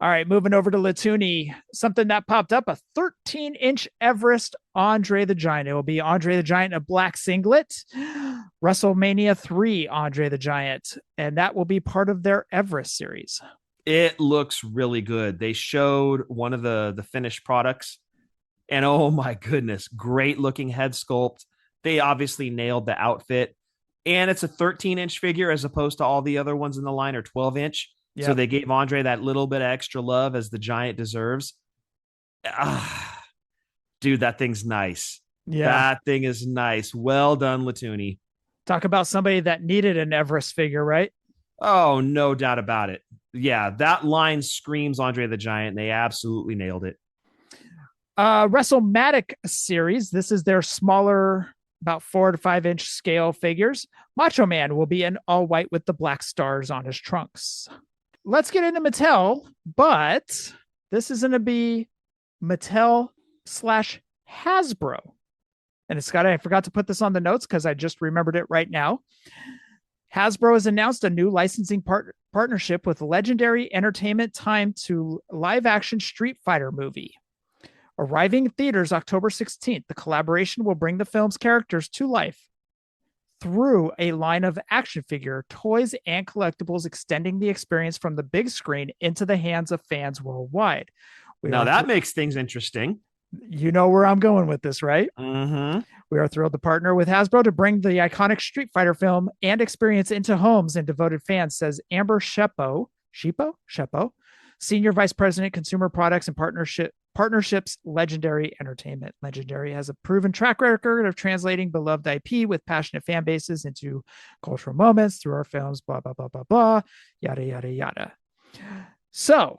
All right, moving over to Toonie, something that popped up, a 13-inch Everest Andre the Giant. It will be Andre the Giant in a black singlet, WrestleMania 3 Andre the Giant, and that will be part of their Everest series. It looks really good. They showed one of the finished products, and oh my goodness, great looking head sculpt. They obviously nailed the outfit, and it's a 13-inch figure as opposed to all the other ones in the line are 12-inch. Yep. So they gave Andre that little bit of extra love as the Giant deserves. Dude, that thing's nice. Yeah, that thing is nice. Well done, Toonie. Talk about somebody that needed an Everest figure, right? Oh, no doubt about it. Yeah, that line screams Andre the Giant. And they absolutely nailed it. WrestleMatic series. This is their smaller, about 4 to 5 inch scale figures. Macho Man will be in all white with the black stars on his trunks. Let's get into Mattel, but this is going to be Mattel / Hasbro. And I forgot to put this on the notes because I just remembered it right now. Hasbro has announced a new licensing partnership with Legendary Entertainment timed to live-action Street Fighter movie. Arriving in theaters October 16th, the collaboration will bring the film's characters to life through a line of action figure, toys, and collectibles, extending the experience from the big screen into the hands of fans worldwide. Now that makes things interesting. You know where I'm going with this, right? Mm-hmm. We are thrilled to partner with Hasbro to bring the iconic Street Fighter film and experience into homes and devoted fans, says Amber Shepo, Senior Vice President, Consumer Products and Partnerships, Legendary Entertainment. Legendary has a proven track record of translating beloved IP with passionate fan bases into cultural moments through our films, blah, blah, blah, blah, blah, yada, yada, yada. So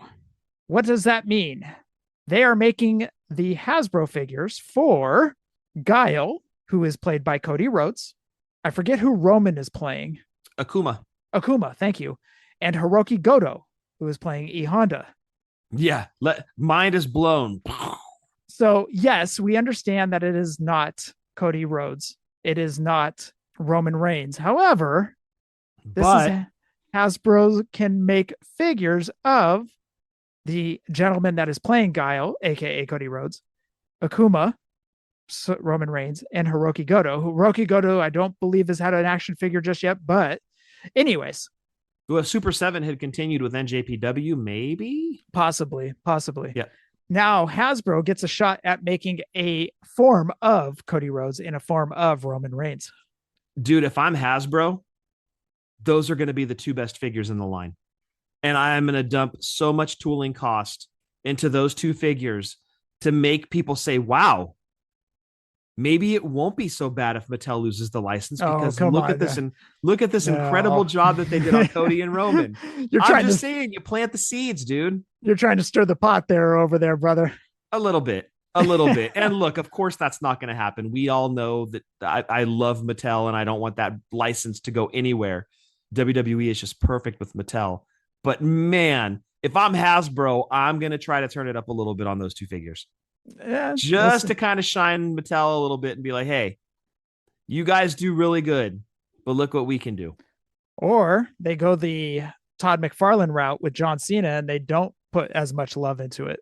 what does that mean? They are making the Hasbro figures for Guile, who is played by Cody Rhodes. I forget who Roman is playing. Akuma, thank you. And Hiroki Goto, who is playing E Honda. Yeah, mind is blown. So yes, we understand that it is not Cody Rhodes. It is not Roman Reigns. However, Hasbro can make figures of the gentleman that is playing Guile, aka Cody Rhodes, Akuma, Roman Reigns, and Hiroki Goto. Hiroki Goto, I don't believe has had an action figure just yet, but anyways. Well, Super 7 had continued with NJPW, maybe? Possibly. Yeah. Now Hasbro gets a shot at making a form of Cody Rhodes in a form of Roman Reigns. Dude, if I'm Hasbro, those are going to be the two best figures in the line. And I'm going to dump so much tooling cost into those two figures to make people say, wow, maybe it won't be so bad if Mattel loses the license, because look at this incredible job that they did on Cody and Roman. I'm just saying, you plant the seeds, dude. You're trying to stir the pot over there, brother. A little bit. And look, of course, that's not going to happen. We all know that I love Mattel and I don't want that license to go anywhere. WWE is just perfect with Mattel. But man, if I'm Hasbro, I'm going to try to turn it up a little bit on those two figures. Just to kind of shine Mattel a little bit and be like, hey, you guys do really good, but look what we can do. Or they go the Todd McFarlane route with John Cena and they don't put as much love into it.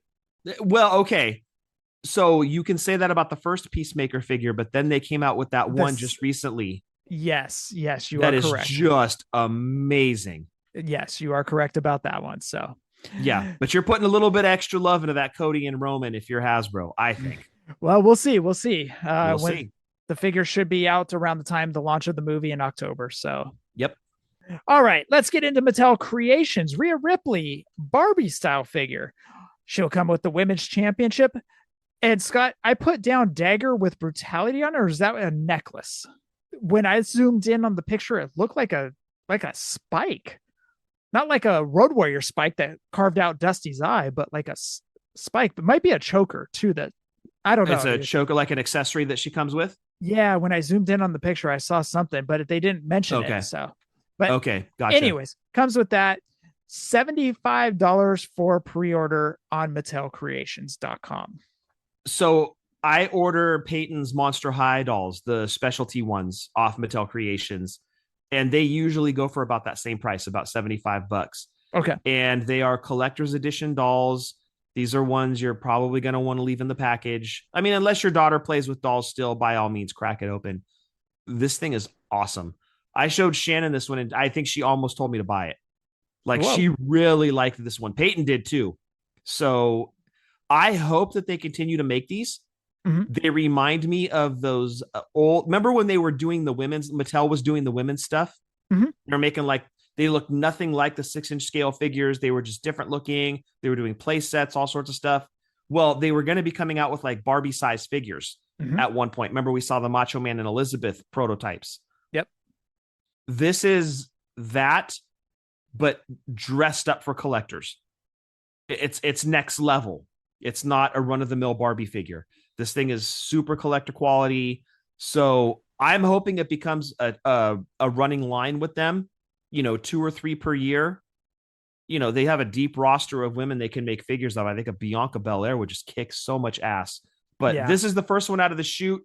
Well, okay. So you can say that about the first Peacemaker figure, but then they came out with that one just recently. Yes, you are correct. That is just amazing. Yes, you are correct about that one. So yeah, but you're putting a little bit extra love into that Cody and Roman if you're Hasbro, I think. Well, we'll see. We'll see. See. The figure should be out around the time the launch of the movie in October. So yep. All right, let's get into Mattel Creations. Rhea Ripley, Barbie style figure. She'll come with the Women's Championship. And Scott, I put down dagger with brutality on her. Or is that a necklace? When I zoomed in on the picture, it looked like a spike. Not like a Road Warrior spike that carved out Dusty's eye, but like a spike. It might be a choker too. That I don't know. It's a choker, like an accessory that she comes with. Yeah, when I zoomed in on the picture, I saw something, but they didn't mention it. So, but okay, gotcha. Anyways, comes with that. $75 for pre-order on MattelCreations.com. So I order Peyton's Monster High dolls, the specialty ones off Mattel Creations. And they usually go for about that same price, about $75. Okay. And they are collector's edition dolls. These are ones you're probably going to want to leave in the package. I mean, unless your daughter plays with dolls still, by all means, crack it open. This thing is awesome. I showed Shannon this one, and I think she almost told me to buy it. Like, whoa. She really liked this one. Peyton did too. So I hope that they continue to make these. Mm-hmm. They remind me of those old. Remember when they were doing the women's? Mattel was doing the women's stuff. Mm-hmm. They're making they look nothing like the 6-inch scale figures. They were just different looking. They were doing play sets, all sorts of stuff. Well, they were going to be coming out with like Barbie size figures at one point. Remember, we saw the Macho Man and Elizabeth prototypes. Yep. This is that, but dressed up for collectors. It's next level. It's not a run-of-the-mill Barbie figure. This thing is super collector quality. So I'm hoping it becomes a running line with them, 2 or 3 per year. They have a deep roster of women they can make figures of. I think a Bianca Belair would just kick so much ass. But This is the first one out of the chute.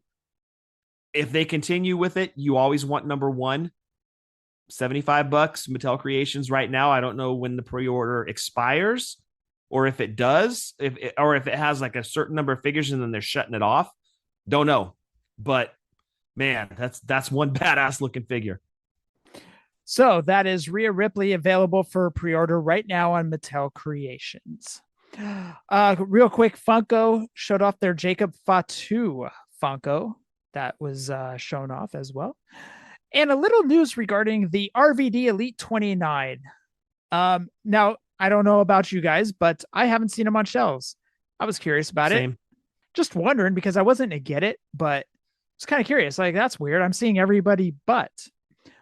If they continue with it, you always want number one. $75, Mattel Creations right now. I don't know when the pre-order expires. Or if it does, if it has like a certain number of figures and then they're shutting it off, don't know. But man, that's one badass looking figure. So that is Rhea Ripley, available for pre-order right now on Mattel Creations. Real quick, Funko showed off their Jacob Fatu Funko that was shown off as well, and a little news regarding the RVD Elite 29. Now, I don't know about you guys, but I haven't seen them on shelves. I was curious about it. Just wondering, because I wasn't to get it, but I was kind of curious. Like, that's weird. I'm seeing everybody but.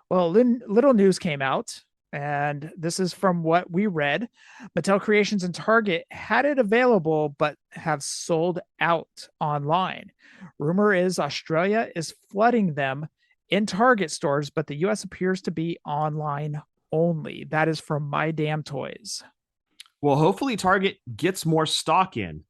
Well, little news came out, and this is from what we read. Mattel Creations and Target had it available, but have sold out online. Rumor is Australia is flooding them in Target stores, but the US appears to be online only. That is from My Damn Toys. Well, hopefully Target gets more stock in.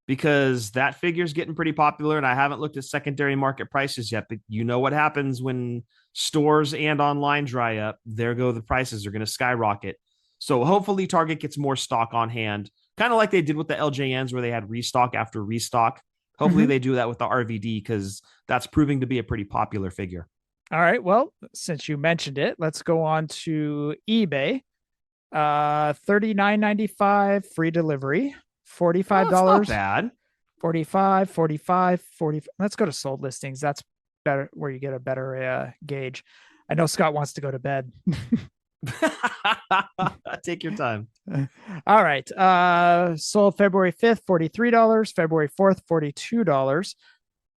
because that figure is getting pretty popular, and I haven't looked at secondary market prices yet, but you know what happens when stores and online dry up. There go the prices are going to skyrocket. So hopefully Target gets more stock on hand, kind of like they did with the LJNs where they had restock after restock. Hopefully they do that with the RVD, because that's proving to be a pretty popular figure. All right. Well, since you mentioned it, let's go on to eBay. $39.95 free delivery. $45. Not bad. 45, 45, 40. Let's go to sold listings. That's better, where you get a better gauge. I know Scott wants to go to bed. Take your time. All right. Sold February 5th, $43. February 4th, $42.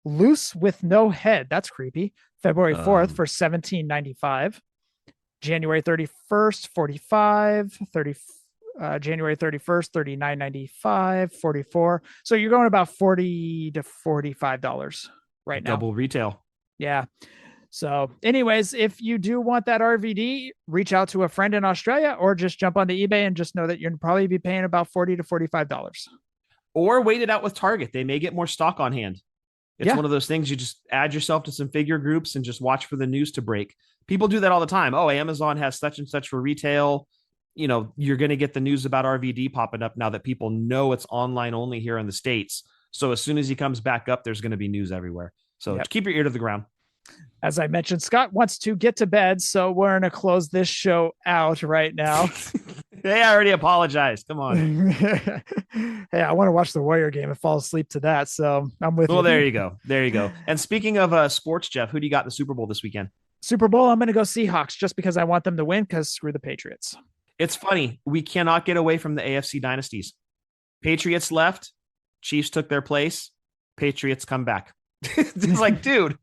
Loose with no head. That's creepy. February 4th for $17.95. January 31st, $45. January 31st, $39.95, $44. So you're going about $40 to $45 right now. Double retail. Yeah. So anyways, if you do want that RVD, reach out to a friend in Australia, or just jump onto eBay and just know that you're probably be paying about $40 to $45. Or wait it out with Target. They may get more stock on hand. It's one of those things, you just add yourself to some figure groups and just watch for the news to break. People do that all the time. Oh, Amazon has such and such for retail. You know, you're going to get the news about RVD popping up now that people know it's online only here in the States. So as soon as he comes back up, there's going to be news everywhere. So keep your ear to the ground. As I mentioned, Scott wants to get to bed, so we're going to close this show out right now. Hey, I already apologized. Come on. Hey, I want to watch the Warrior game and fall asleep to that, so I'm with you. Well, there you go. There you go. And speaking of sports, Jeff, who do you got in the Super Bowl this weekend? Super Bowl, I'm going to go Seahawks just because I want them to win, because screw the Patriots. It's funny. We cannot get away from the AFC dynasties. Patriots left. Chiefs took their place. Patriots come back. It's like, dude,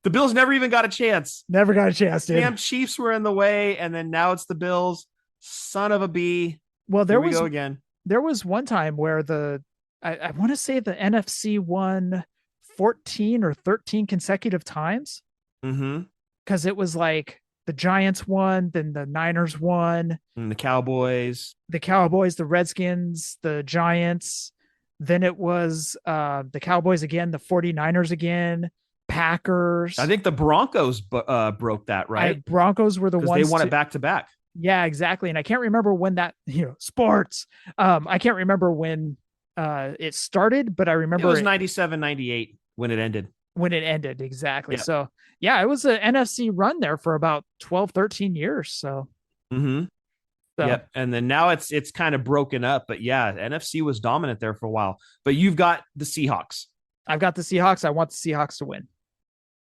the Bills never even got a chance. Never got a chance, dude. Damn, Chiefs were in the way, and then now it's the Bills. Son of a bee. Well, Here we go again. There was one time where I want to say the NFC won 14 or 13 consecutive times. Because it was like the Giants won, then the Niners won. And the Cowboys, the Redskins, the Giants. Then it was the Cowboys again, the 49ers again, Packers. I think the Broncos broke that, right? Broncos were the ones. They won it back to back. Yeah, exactly. And I can't remember when that, sports. I can't remember when it started, but I remember it was 97, 98 when it ended. Exactly. Yeah. So yeah, it was an NFC run there for about 12, 13 years. So, Yep. And then now it's kind of broken up, but yeah, NFC was dominant there for a while. But you've got the Seahawks. I've got the Seahawks. I want the Seahawks to win.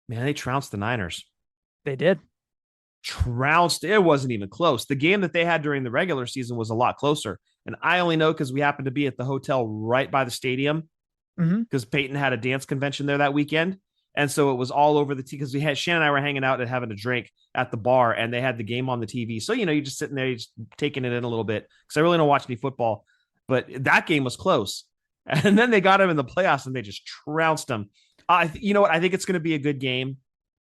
Man, they trounced the Niners. They did. Trounced. It wasn't even close. The game that they had during the regular season was a lot closer. And I only know because we happened to be at the hotel right by the stadium, because Peyton had a dance convention there that weekend. And so it was all over the because Shannon and I were hanging out and having a drink at the bar, and they had the game on the TV. So, you're just sitting there, you're just taking it in a little bit, because I really don't watch any football, but that game was close. And then they got him in the playoffs and they just trounced them. You know what? I think it's going to be a good game.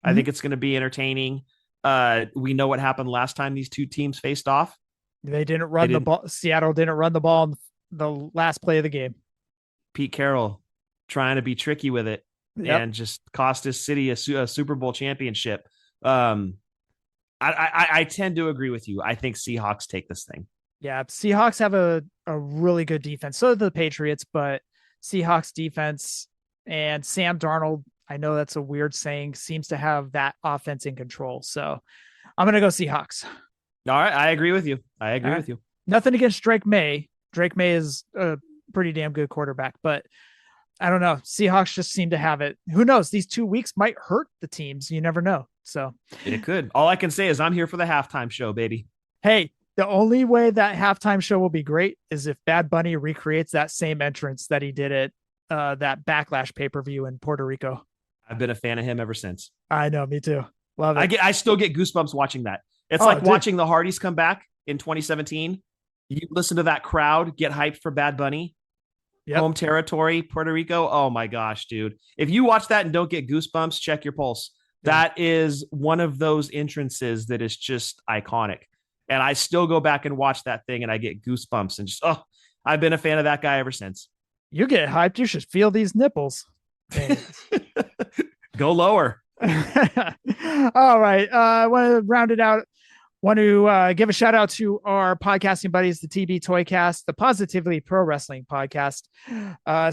I think it's going to be entertaining. We know what happened last time these two teams faced off. They didn't run the ball. Seattle didn't run the ball in the last play of the game. Pete Carroll trying to be tricky with it. Yep. And just cost his city a Super Bowl championship. I tend to agree with you. I think Seahawks take this thing. Yeah, Seahawks have a really good defense. So do the Patriots, but Seahawks defense and Sam Darnold, I know that's a weird saying, seems to have that offense in control. So I'm going to go Seahawks. All right. I agree with you. With you. Nothing against Drake May. Drake May is a pretty damn good quarterback, but I don't know. Seahawks just seem to have it. Who knows? These 2 weeks might hurt the teams. You never know. So it could. All I can say is I'm here for the halftime show, baby. Hey, the only way that halftime show will be great is if Bad Bunny recreates that same entrance that he did at that Backlash pay-per-view in Puerto Rico. I've been a fan of him ever since. I know. Me too. Love it. I still get goosebumps watching that. It's like watching the Hardys come back in 2017. You listen to that crowd get hyped for Bad Bunny. Yep. Home territory, Puerto Rico. Oh my gosh, dude. If you watch that and don't get goosebumps, check your pulse. Yeah. That is one of those entrances that is just iconic. And I still go back and watch that thing and I get goosebumps and just, I've been a fan of that guy ever since. You get hyped. You should feel these nipples. Go lower. All right. I want to round it out. Want to give a shout out to our podcasting buddies, the TB Toycast, the Positively Pro Wrestling Podcast.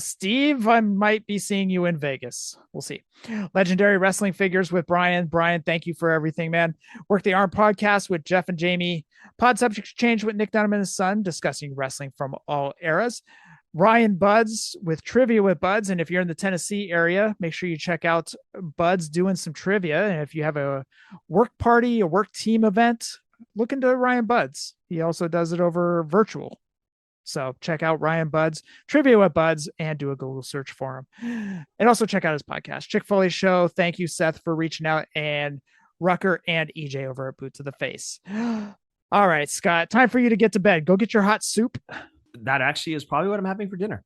Steve, I might be seeing you in Vegas. We'll see. Legendary Wrestling Figures with Brian. Brian, thank you for everything, man. Work the Arm Podcast with Jeff and Jamie. Pod Subject Change with Nick Dunham and his son, discussing wrestling from all eras. Ryan Buds with Trivia with Buds. And if you're in the Tennessee area, make sure you check out Buds doing some trivia. And if you have a work party, a work team event, look into Ryan Buds. He also does it over virtual. So check out Ryan Buds, Trivia with Buds, and do a Google search for him. And also check out his podcast, Chick-fil-A Show. Thank you, Seth, for reaching out, and Rucker and EJ over at Boot to the Face. All right, Scott, time for you to get to bed. Go get your hot soup. That actually is probably what I'm having for dinner.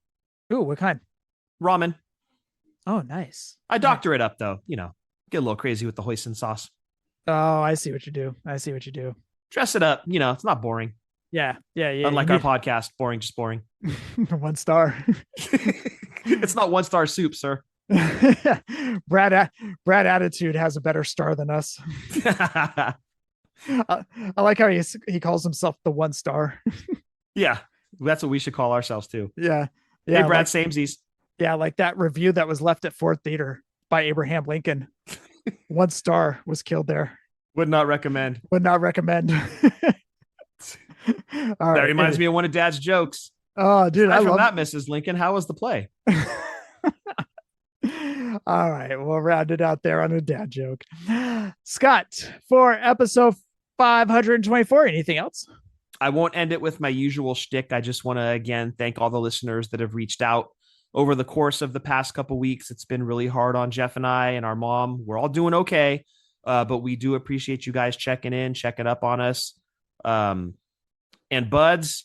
Ooh, what kind? Ramen. Oh, nice. I doctor it up, though. You know, get a little crazy with the hoisin sauce. Oh, I see what you do. Dress it up. You know, it's not boring. Yeah. Unlike our podcast, boring, just boring. 1 star. It's not 1-star soup, sir. Brad Attitude has a better star than us. I like how he calls himself the 1 star. Yeah, that's what we should call ourselves too. Yeah. Hey, Brad, samesies. Yeah, like that review that was left at Ford Theater by Abraham Lincoln. 1 star was killed there. Would not recommend. All right, that reminds me of one of Dad's jokes. Oh, dude, I love that, Mrs. Lincoln. How was the play? All right, we'll round it out there on a dad joke. Scott, for episode 524, anything else? I won't end it with my usual shtick. I just want to, again, thank all the listeners that have reached out over the course of the past couple weeks. It's been really hard on Jeff and I and our mom. We're all doing okay, but we do appreciate you guys checking in, checking up on us. And Buds,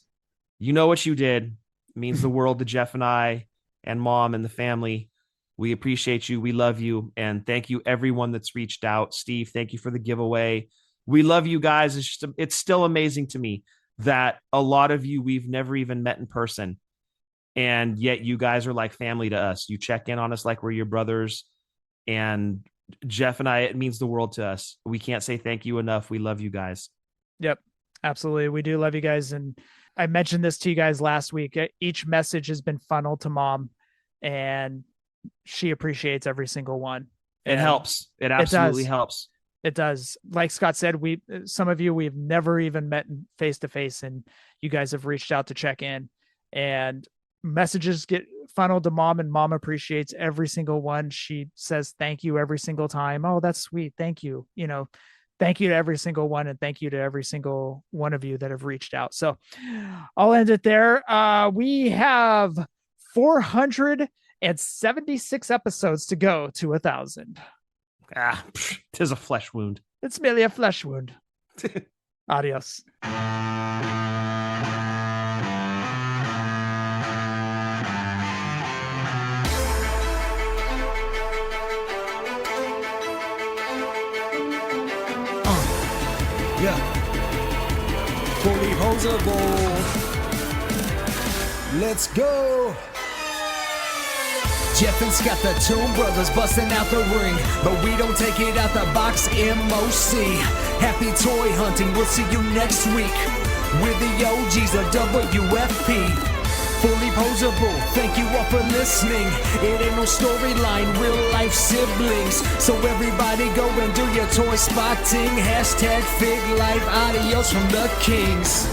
you know what you did. It means the world to Jeff and I and mom and the family. We appreciate you. We love you. And thank you, everyone that's reached out. Steve, thank you for the giveaway. We love you guys. It's still amazing to me that a lot of you we've never even met in person. And yet you guys are like family to us. You check in on us like we're your brothers. And Jeff and I, it means the world to us. We can't say thank you enough. We love you guys. Yep, absolutely. We do love you guys. And I mentioned this to you guys last week. Each message has been funneled to mom, and she appreciates every single one. It helps. It absolutely helps. It does. Like Scott said, some of you we've never even met face to face, and you guys have reached out to check in, and messages get funneled to mom, and mom appreciates every single one. She says thank you every single time. Oh, that's sweet. Thank you. You know, thank you to every single one, and thank you to every single one of you that have reached out. So I'll end it there. We have 476 episodes to go to 1,000. Tis a flesh wound. It's merely a flesh wound. Adios. Yeah. Fullyposeable. Let's go. Jeff and Scott, the Toon Brothers, busting out the ring, but we don't take it out the box. MOC. Happy toy hunting. We'll see you next week with the OGs of WFP. Fullyposeable. Thank you all for listening. It ain't no storyline, real life siblings. So everybody go and do your toy spotting. #FigLife. Adios from the Kings.